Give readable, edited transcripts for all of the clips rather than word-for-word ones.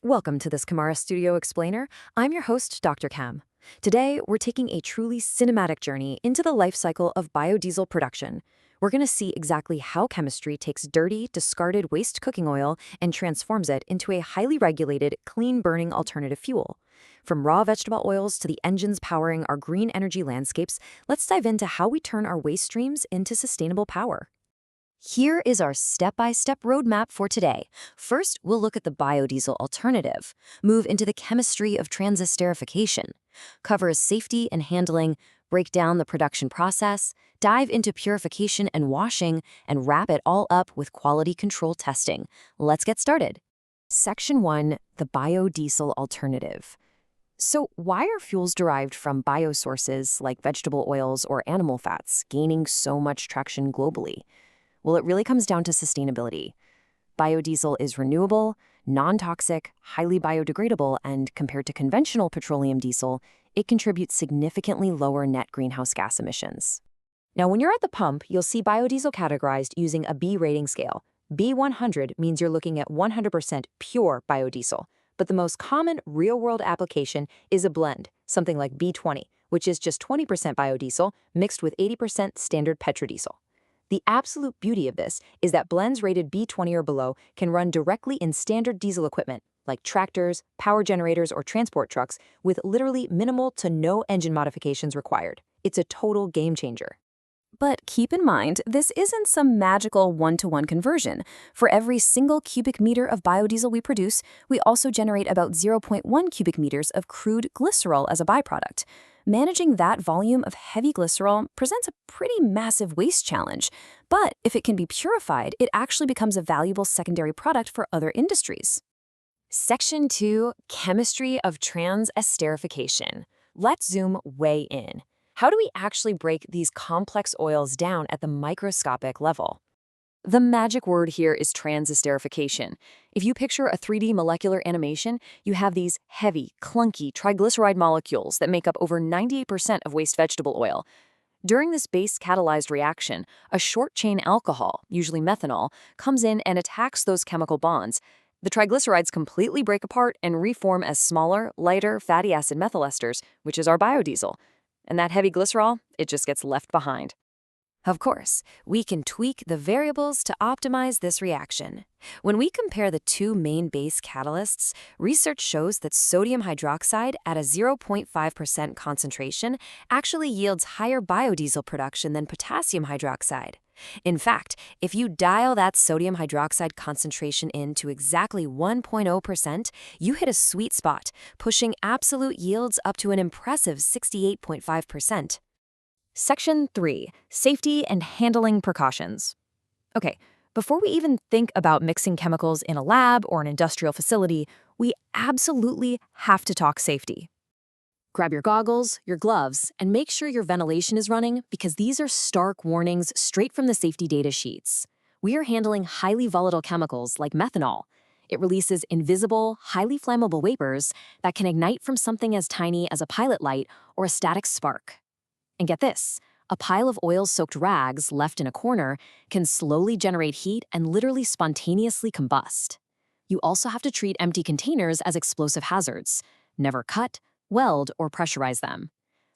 Welcome to this Chemora Studio Explainer. I'm your host, Dr. Chem. Today, we're taking a truly cinematic journey into the life cycle of biodiesel production. We're going to see exactly how chemistry takes dirty, discarded waste cooking oil and transforms it into a highly regulated, clean-burning alternative fuel. From raw vegetable oils to the engines powering our green energy landscapes, let's dive into how we turn our waste streams into sustainable power. Here is our step-by-step roadmap for today. First, we'll look at the biodiesel alternative, move into the chemistry of transesterification, cover safety and handling, break down the production process, dive into purification and washing, and wrap it all up with quality control testing. Let's get started. Section 1, the biodiesel alternative. So why are fuels derived from biosources like vegetable oils or animal fats gaining so much traction globally? Well, it really comes down to sustainability. Biodiesel is renewable, non-toxic, highly biodegradable, and compared to conventional petroleum diesel, it contributes significantly lower net greenhouse gas emissions. Now, when you're at the pump, you'll see biodiesel categorized using a B rating scale. B100 means you're looking at 100% pure biodiesel, but the most common real-world application is a blend, something like B20, which is just 20% biodiesel mixed with 80% standard petrodiesel. The absolute beauty of this is that blends rated B20 or below can run directly in standard diesel equipment, like tractors, power generators, or transport trucks, with literally minimal to no engine modifications required. It's a total game changer. But keep in mind, this isn't some magical one-to-one conversion. For every single cubic meter of biodiesel we produce, we also generate about 0.1 cubic meters of crude glycerol as a byproduct. Managing that volume of heavy glycerol presents a pretty massive waste challenge, but if it can be purified, it actually becomes a valuable secondary product for other industries. Section 2, Chemistry of Transesterification. Let's zoom way in. How do we actually break these complex oils down at the microscopic level? The magic word here is transesterification. If you picture a 3D molecular animation, you have these heavy, clunky triglyceride molecules that make up over 98% of waste vegetable oil. During this base-catalyzed reaction, a short-chain alcohol, usually methanol, comes in and attacks those chemical bonds. The triglycerides completely break apart and reform as smaller, lighter fatty acid methyl esters, which is our biodiesel. And that heavy glycerol, it just gets left behind. Of course, we can tweak the variables to optimize this reaction. When we compare the two main base catalysts, research shows that sodium hydroxide at a 0.5% concentration actually yields higher biodiesel production than potassium hydroxide. In fact, if you dial that sodium hydroxide concentration in to exactly 1.0%, you hit a sweet spot, pushing absolute yields up to an impressive 68.5%. Section 3, Safety and Handling Precautions. Okay, before we even think about mixing chemicals in a lab or an industrial facility, we absolutely have to talk safety. Grab your goggles, your gloves, and make sure your ventilation is running because these are stark warnings straight from the safety data sheets. We are handling highly volatile chemicals like methanol. It releases invisible, highly flammable vapors that can ignite from something as tiny as a pilot light or a static spark. And get this, a pile of oil-soaked rags left in a corner can slowly generate heat and literally spontaneously combust. You also have to treat empty containers as explosive hazards. Never cut, weld, or pressurize them.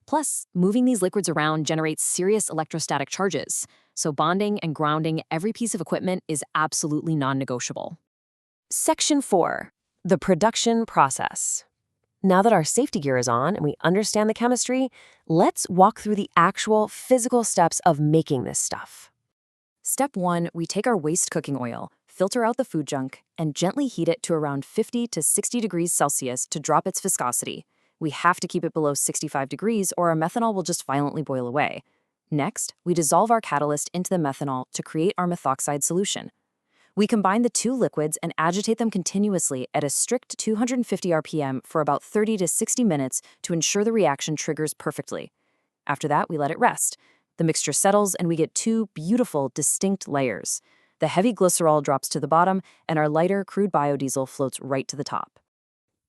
Plus, moving these liquids around generates serious electrostatic charges, so bonding and grounding every piece of equipment is absolutely non-negotiable. Section 4, the production process. Now that our safety gear is on and we understand the chemistry, let's walk through the actual physical steps of making this stuff. Step 1, we take our waste cooking oil, filter out the food junk, and gently heat it to around 50 to 60 degrees Celsius to drop its viscosity. We have to keep it below 65 degrees or our methanol will just violently boil away. Next, we dissolve our catalyst into the methanol to create our methoxide solution. We combine the two liquids and agitate them continuously at a strict 250 RPM for about 30 to 60 minutes to ensure the reaction triggers perfectly. After that, we let it rest. The mixture settles and we get two beautiful, distinct layers. The heavy glycerol drops to the bottom and our lighter, crude biodiesel floats right to the top.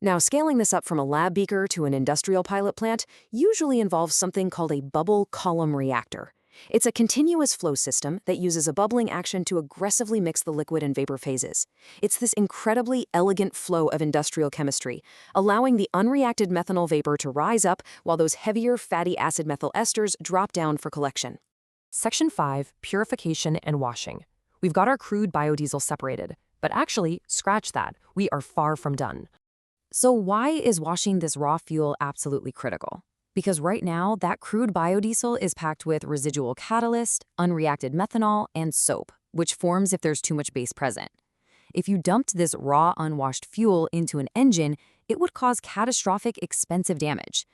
Now, scaling this up from a lab beaker to an industrial pilot plant usually involves something called a bubble column reactor. It's a continuous flow system that uses a bubbling action to aggressively mix the liquid and vapor phases. It's this incredibly elegant flow of industrial chemistry, allowing the unreacted methanol vapor to rise up while those heavier fatty acid methyl esters drop down for collection. Section 5, Purification and Washing. We've got our crude biodiesel separated, but actually, scratch that, we are far from done. So why is washing this raw fuel absolutely critical? Because right now, that crude biodiesel is packed with residual catalyst, unreacted methanol, and soap, which forms if there's too much base present. If you dumped this raw, unwashed fuel into an engine, it would cause catastrophic, expensive damage.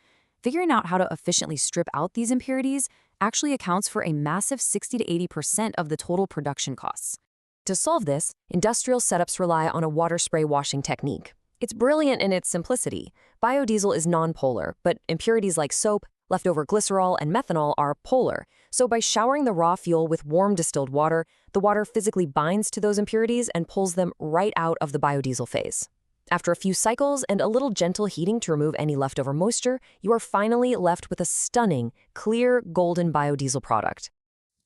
Figuring out how to efficiently strip out these impurities actually accounts for a massive 60 to 80% of the total production costs. To solve this, industrial setups rely on a water spray washing technique. It's brilliant in its simplicity. Biodiesel is nonpolar, but impurities like soap, leftover glycerol, and methanol are polar. So by showering the raw fuel with warm distilled water, the water physically binds to those impurities and pulls them right out of the biodiesel phase. After a few cycles and a little gentle heating to remove any leftover moisture, you are finally left with a stunning, clear, golden biodiesel product.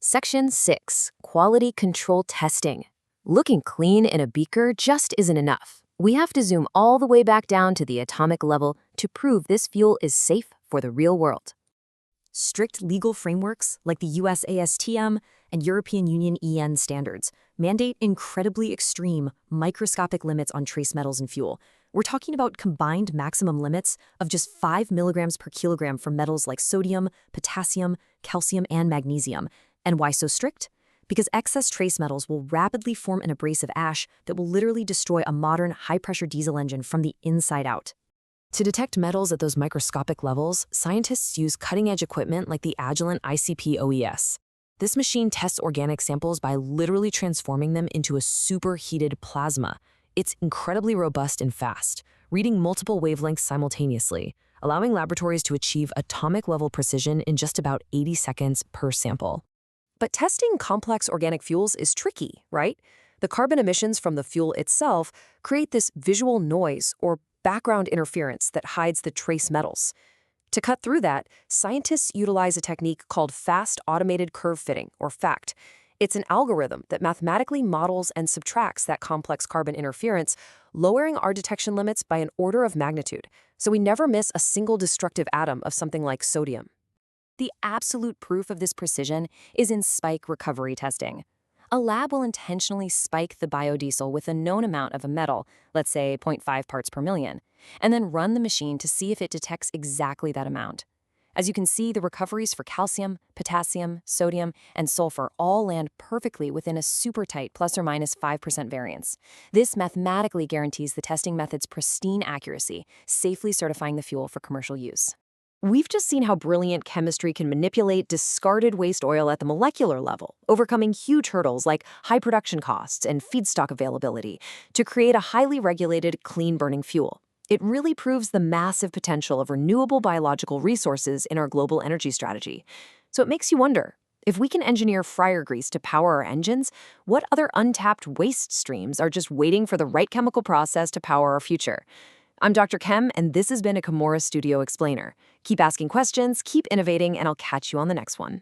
Section 6, Quality Control Testing. Looking clean in a beaker just isn't enough. We have to zoom all the way back down to the atomic level to prove this fuel is safe for the real world. Strict legal frameworks like the US ASTM and European Union EN standards mandate incredibly extreme, microscopic limits on trace metals in fuel. We're talking about combined maximum limits of just 5 milligrams per kilogram for metals like sodium, potassium, calcium, and magnesium. And why so strict? Because excess trace metals will rapidly form an abrasive ash that will literally destroy a modern high-pressure diesel engine from the inside out. To detect metals at those microscopic levels, scientists use cutting-edge equipment like the Agilent ICP OES. This machine tests organic samples by literally transforming them into a superheated plasma. It's incredibly robust and fast, reading multiple wavelengths simultaneously, allowing laboratories to achieve atomic-level precision in just about 80 seconds per sample. But testing complex organic fuels is tricky, right? The carbon emissions from the fuel itself create this visual noise or background interference that hides the trace metals. To cut through that, scientists utilize a technique called Fast Automated Curve Fitting, or FACT. It's an algorithm that mathematically models and subtracts that complex carbon interference, lowering our detection limits by an order of magnitude, so we never miss a single destructive atom of something like sodium. The absolute proof of this precision is in spike recovery testing. A lab will intentionally spike the biodiesel with a known amount of a metal, let's say 0.5 parts per million, and then run the machine to see if it detects exactly that amount. As you can see, the recoveries for calcium, potassium, sodium, and sulfur all land perfectly within a super tight plus or minus 5% variance. This mathematically guarantees the testing method's pristine accuracy, safely certifying the fuel for commercial use. We've just seen how brilliant chemistry can manipulate discarded waste oil at the molecular level, overcoming huge hurdles like high production costs and feedstock availability to create a highly regulated, clean-burning fuel. It really proves the massive potential of renewable biological resources in our global energy strategy. So it makes you wonder, if we can engineer fryer grease to power our engines, what other untapped waste streams are just waiting for the right chemical process to power our future? I'm Dr. Chem, and this has been a Chemora Studio Explainer. Keep asking questions, keep innovating, and I'll catch you on the next one.